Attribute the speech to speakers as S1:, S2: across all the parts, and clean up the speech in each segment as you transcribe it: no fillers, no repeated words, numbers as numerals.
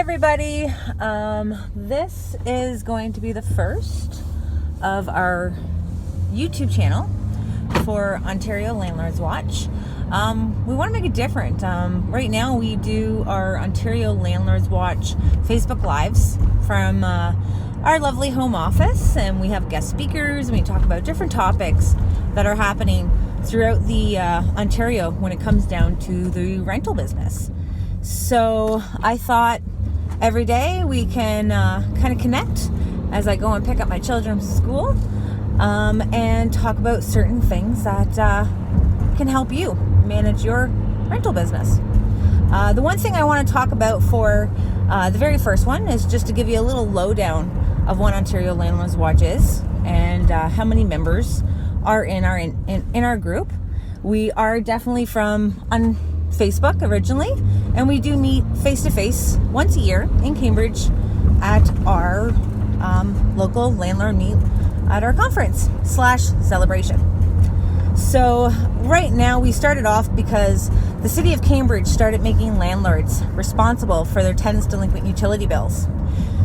S1: everybody. This is going to be the first of our YouTube channel for Ontario Landlords Watch. We want to make it different. Right now we do our Ontario Landlords Watch Facebook Lives from our lovely home office, and we have guest speakers and we talk about different topics that are happening throughout the Ontario when it comes down to the rental business. So I thought every day we can kind of connect as I go and pick up my children from school and talk about certain things that can help you manage your rental business. The one thing I want to talk about for the very first one is just to give you a little lowdown of what Ontario Landlords Watch is and how many members are in our group. We are definitely from on Facebook originally, and we do meet face-to-face once a year in Cambridge at our local landlord meet at our conference / celebration. So right now we started off because the city of Cambridge started making landlords responsible for their tenants' delinquent utility bills.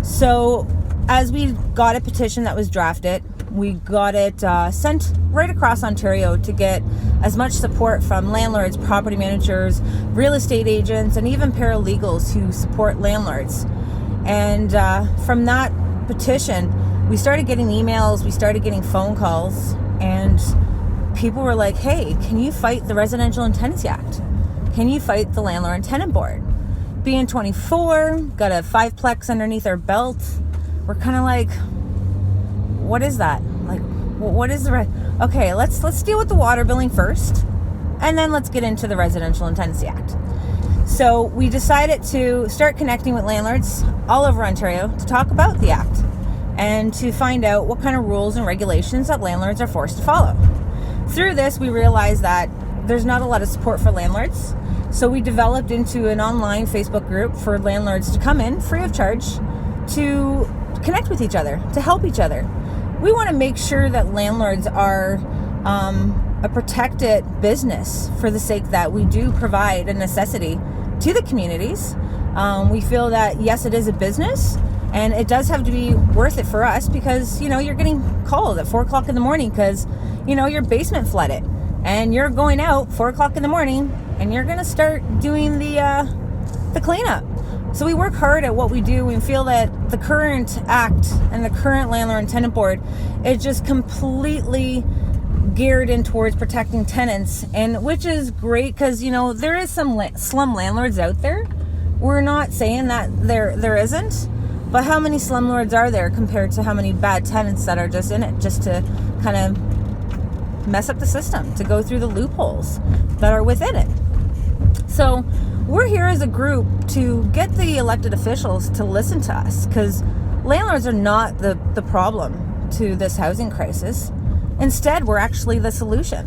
S1: So as we got a petition that was drafted, we got it sent right across Ontario to get as much support from landlords, property managers, real estate agents, and even paralegals who support landlords. And from that petition, we started getting emails, we started getting phone calls, and people were like, hey, can you fight the Residential and Tenancy Act? Can you fight the Landlord and Tenant Board? Being 24, got a 5-plex underneath our belt, we're kind of like, what is that? Like, what is okay, let's deal with the water billing first, and then let's get into the Residential and Tenancy Act. So we decided to start connecting with landlords all over Ontario to talk about the act and to find out what kind of rules and regulations that landlords are forced to follow. Through this, we realized that there's not a lot of support for landlords, so we developed into an online Facebook group for landlords to come in free of charge to connect with each other, to help each other. We want to make sure that landlords are a protected business for the sake that we do provide a necessity to the communities. We feel that, yes, it is a business, and it does have to be worth it for us because, you're getting called at 4 o'clock in the morning because, your basement flooded, and you're going out 4 o'clock in the morning and you're going to start doing the cleanup. So we work hard at what we do and feel that the current act and the current Landlord and Tenant Board is just completely geared in towards protecting tenants, and which is great because, there is some slum landlords out there. We're not saying that there isn't, but how many slumlords are there compared to how many bad tenants that are just in it just to kind of mess up the system, to go through the loopholes that are within it. So we're here as a group to get the elected officials to listen to us, because landlords are not the problem to this housing crisis. Instead, we're actually the solution.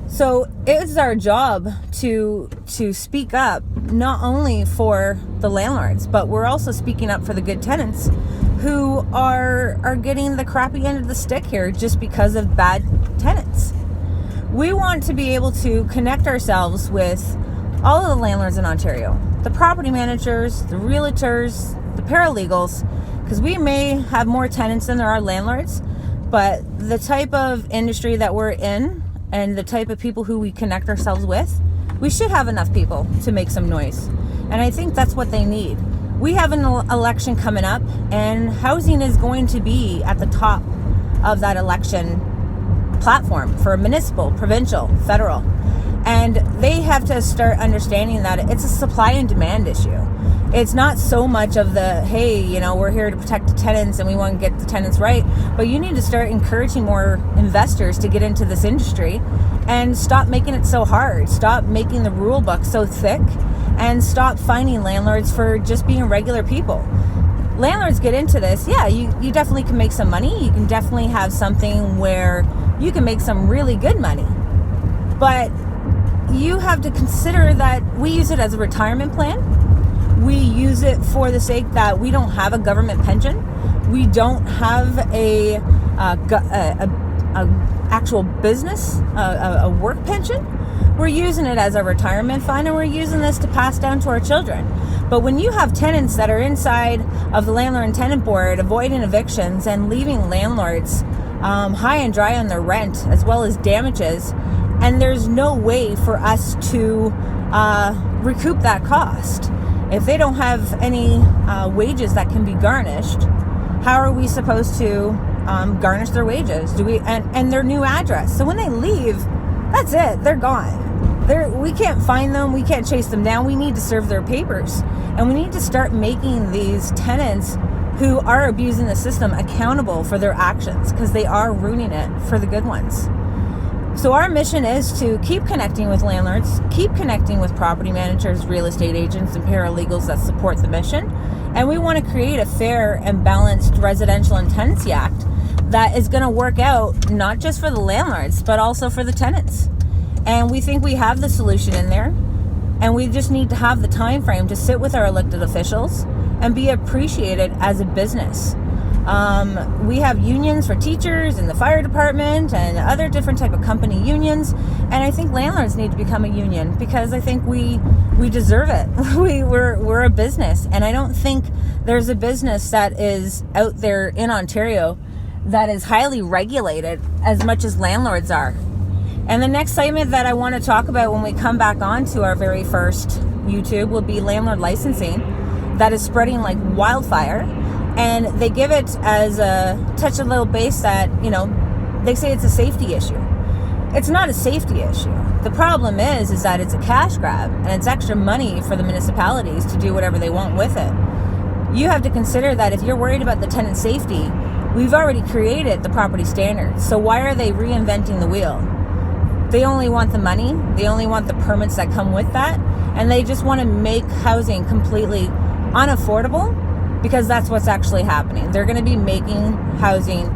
S1: So it's our job to speak up, not only for the landlords, but we're also speaking up for the good tenants who are getting the crappy end of the stick here just because of bad tenants. We want to be able to connect ourselves with all of the landlords in Ontario, the property managers, the realtors, the paralegals, because we may have more tenants than there are landlords, but the type of industry that we're in and the type of people who we connect ourselves with, we should have enough people to make some noise. And I think that's what they need. We have an election coming up, and housing is going to be at the top of that election platform for municipal, provincial, federal. And they have to start understanding that it's a supply and demand issue. It's not so much of the, hey, we're here to protect the tenants and we want to get the tenants right, but you need to start encouraging more investors to get into this industry and stop making it so hard. Stop making the rule book so thick and stop finding landlords for just being regular people. Landlords get into this, yeah, you definitely can make some money. You can definitely have something where you can make some really good money. But you have to consider that we use it as a retirement plan. We use it for the sake that we don't have a government pension. We don't have a actual business, a work pension. We're using it as a retirement fund, and we're using this to pass down to our children. But when you have tenants that are inside of the landlord and tenant board avoiding evictions and leaving landlords high and dry on their rent as well as damages, and there's no way for us to recoup that cost. If they don't have any wages that can be garnished, how are we supposed to garnish their wages? And their new address? So when they leave, that's it. They're gone. We can't find them. We can't chase them down. We need to serve their papers, and we need to start making these tenants who are abusing the system accountable for their actions, because they are ruining it for the good ones. So our mission is to keep connecting with landlords, keep connecting with property managers, real estate agents, and paralegals that support the mission. And we want to create a fair and balanced residential and tenancy act that is going to work out not just for the landlords, but also for the tenants. And we think we have the solution in there. And we just need to have the time frame to sit with our elected officials and be appreciated as a business. We have unions for teachers in the fire department and other different type of company unions. And I think landlords need to become a union, because I think we deserve it. We're a business. And I don't think there's a business that is out there in Ontario that is highly regulated as much as landlords are. And the next segment that I want to talk about when we come back on to our very first YouTube will be landlord licensing, that is spreading like wildfire. And they give it as a touch a little base that, they say it's a safety issue. It's not a safety issue. The problem is that it's a cash grab, and it's extra money for the municipalities to do whatever they want with it. You have to consider that if you're worried about the tenant safety, we've already created the property standards. So why are they reinventing the wheel? They only want the money. They only want the permits that come with that. And they just want to make housing completely unaffordable, because that's what's actually happening. They're going to be making housing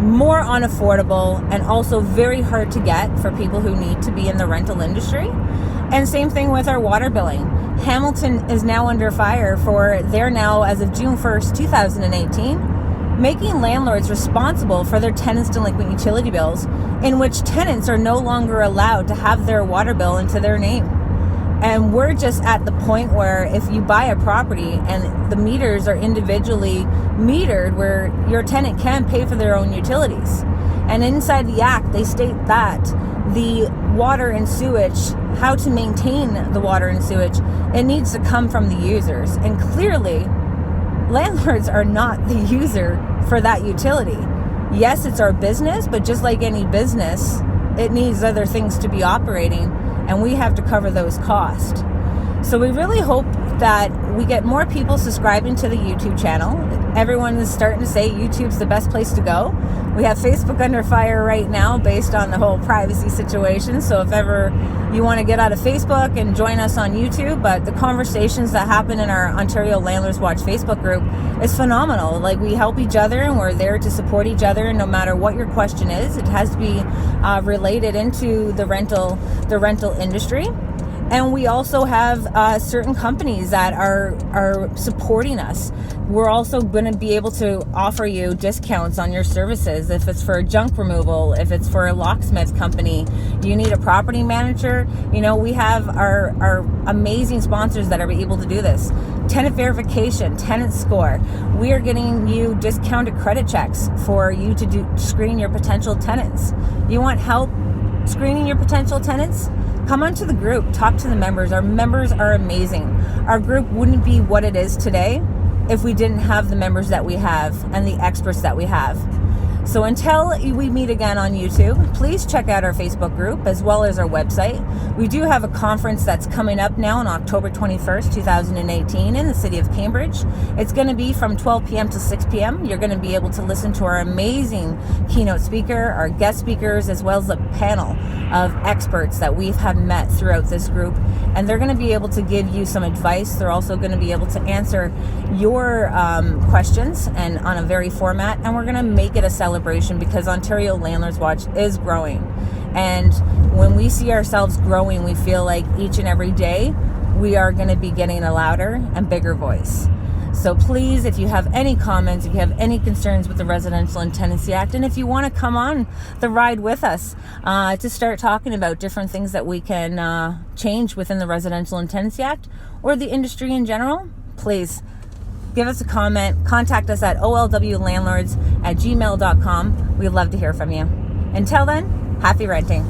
S1: more unaffordable and also very hard to get for people who need to be in the rental industry. And same thing with our water billing. Hamilton is now under fire for they're now, as of June 1st, 2018, making landlords responsible for their tenants' delinquent utility bills, in which tenants are no longer allowed to have their water bill into their name. And we're just at the point where if you buy a property and the meters are individually metered, where your tenant can pay for their own utilities. And inside the act, they state that the water and sewage, how to maintain the water and sewage, it needs to come from the users. And clearly, landlords are not the user for that utility. Yes, it's our business, but just like any business, it needs other things to be operating, and we have to cover those costs. So we really hope that we get more people subscribing to the YouTube channel. Everyone is starting to say YouTube's the best place to go. We have Facebook under fire right now based on the whole privacy situation. So if ever you want to get out of Facebook and join us on YouTube, but the conversations that happen in our Ontario Landlords Watch Facebook group is phenomenal. Like, we help each other and we're there to support each other. And no matter what your question is, it has to be related into the rental industry. And we also have certain companies that are supporting us. We're also going to be able to offer you discounts on your services. If it's for junk removal, if it's for a locksmith company, you need a property manager. We have our amazing sponsors that are able to do this. Tenant verification, tenant score. We are getting you discounted credit checks for you to screen your potential tenants. You want help screening your potential tenants? Come onto the group, talk to the members. Our members are amazing. Our group wouldn't be what it is today if we didn't have the members that we have and the experts that we have. So until we meet again on YouTube, please check out our Facebook group as well as our website. We do have a conference that's coming up now on October 21st, 2018 in the city of Cambridge. It's going to be from 12 p.m. to 6 p.m. You're going to be able to listen to our amazing keynote speaker, our guest speakers, as well as a panel of experts that we have met throughout this group. And they're going to be able to give you some advice. They're also going to be able to answer your questions and on a very format. And we're going to make it a celebration, because Ontario Landlords Watch is growing. And when we see ourselves growing, we feel like each and every day we are going to be getting a louder and bigger voice. So please, if you have any comments, if you have any concerns with the Residential and Tenancy Act, and if you want to come on the ride with us to start talking about different things that we can change within the Residential and Tenancy Act or the industry in general, please give us a comment. Contact us at olwlandlords@gmail.com. We'd love to hear from you. Until then, happy renting.